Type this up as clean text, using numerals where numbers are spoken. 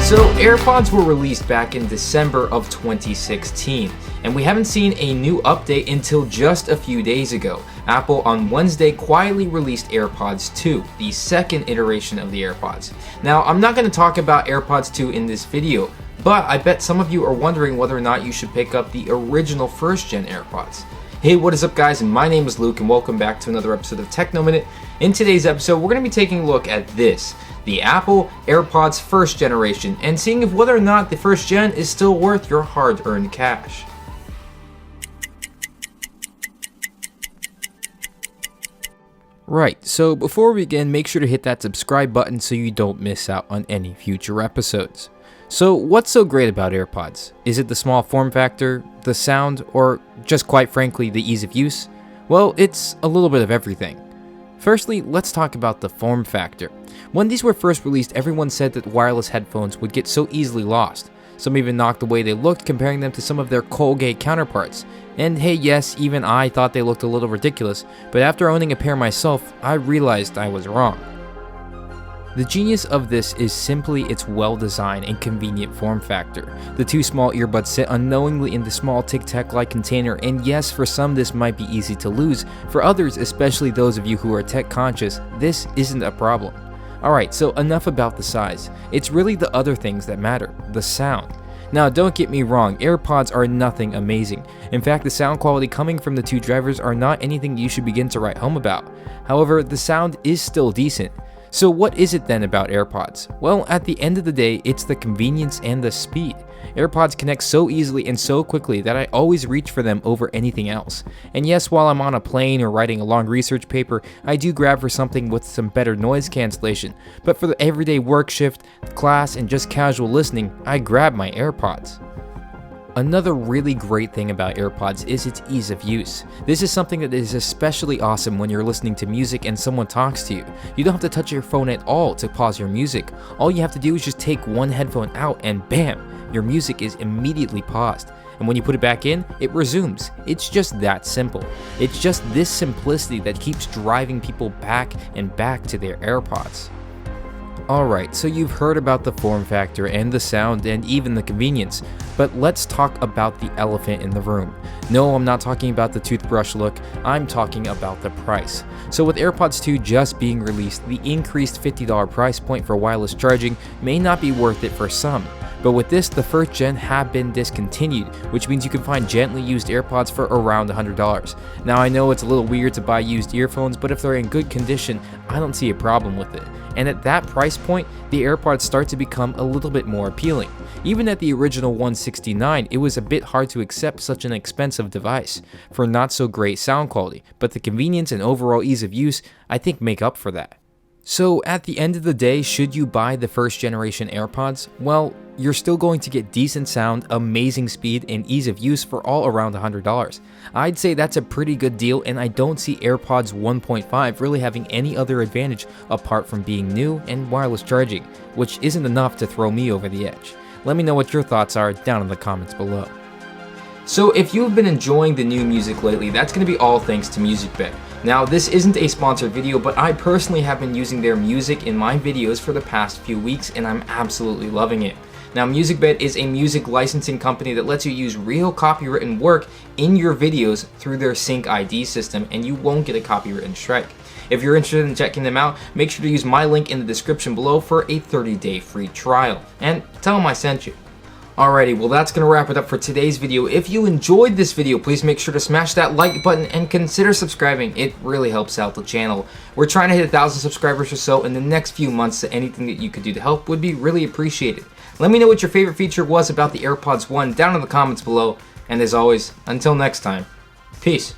So AirPods were released back in December of 2016, and we haven't seen a new update until just a few days ago. Apple on Wednesday quietly released AirPods 2, the second iteration of the AirPods. Now, I'm not going to talk about AirPods 2 in this video, but I bet some of you are wondering whether or not you should pick up the original first-gen AirPods. Hey, what is up guys? My name is Luke and welcome back to another episode of Techno Minute. In today's episode, we're going to be taking a look at this, the Apple AirPods first generation, and seeing if whether or not the first gen is still worth your hard-earned cash. Right, so before we begin, make sure to hit that subscribe button so you don't miss out on any future episodes. So what's so great about AirPods? Is it the small form factor, the sound, or just quite frankly the ease of use? Well, it's a little bit of everything. Firstly, let's talk about the form factor. When these were first released, everyone said that wireless headphones would get so easily lost. Some even knocked the way they looked, comparing them to some of their Colgate counterparts. And hey, yes, even I thought they looked a little ridiculous, but after owning a pair myself, I realized I was wrong. The genius of this is simply its well-designed and convenient form factor. The two small earbuds sit unknowingly in the small Tic Tac-like container, and yes, for some this might be easy to lose. For others, especially those of you who are tech conscious, this isn't a problem. Alright, so enough about the size. It's really the other things that matter, the sound. Now, don't get me wrong, AirPods are nothing amazing. In fact, the sound quality coming from the two drivers are not anything you should begin to write home about. However, the sound is still decent. So what is it then about AirPods? Well, at the end of the day, it's the convenience and the speed. AirPods connect so easily and so quickly that I always reach for them over anything else. And yes, while I'm on a plane or writing a long research paper, I do grab for something with some better noise cancellation. But for the everyday work shift, class, and just casual listening, I grab my AirPods. Another really great thing about AirPods is its ease of use. This is something that is especially awesome when you're listening to music and someone talks to you. You don't have to touch your phone at all to pause your music. All you have to do is just take one headphone out and bam, your music is immediately paused. And when you put it back in, it resumes. It's just that simple. It's just this simplicity that keeps driving people back and back to their AirPods. Alright, so you've heard about the form factor and the sound and even the convenience, but let's talk about the elephant in the room. No, I'm not talking about the toothbrush look, I'm talking about the price. So with AirPods 2 just being released, the increased $50 price point for wireless charging may not be worth it for some. But with this, the first gen have been discontinued, which means you can find gently used AirPods for around $100. Now I know it's a little weird to buy used earphones, but if they're in good condition, I don't see a problem with it. And at that price point, the AirPods start to become a little bit more appealing. Even at the original $169, it was a bit hard to accept such an expensive device for not so great sound quality, but the convenience and overall ease of use, I think, make up for that. So at the end of the day, should you buy the first generation AirPods? Well, you're still going to get decent sound, amazing speed, and ease of use for all around $100. I'd say that's a pretty good deal, and I don't see AirPods 1.5 really having any other advantage apart from being new and wireless charging, which isn't enough to throw me over the edge. Let me know what your thoughts are down in the comments below. So if you've been enjoying the new music lately, that's going to be all thanks to MusicBed. Now, this isn't a sponsored video, but I personally have been using their music in my videos for the past few weeks, and I'm absolutely loving it. Now, MusicBed is a music licensing company that lets you use real copywritten work in your videos through their Sync ID system, and you won't get a copywritten strike. If you're interested in checking them out, make sure to use my link in the description below for a 30-day free trial, and tell them I sent you. Alrighty, well that's going to wrap it up for today's video. If you enjoyed this video, please make sure to smash that like button and consider subscribing. It really helps out the channel. We're trying to hit 1,000 subscribers or so in the next few months, so anything that you could do to help would be really appreciated. Let me know what your favorite feature was about the AirPods 1 down in the comments below, and as always, until next time, peace.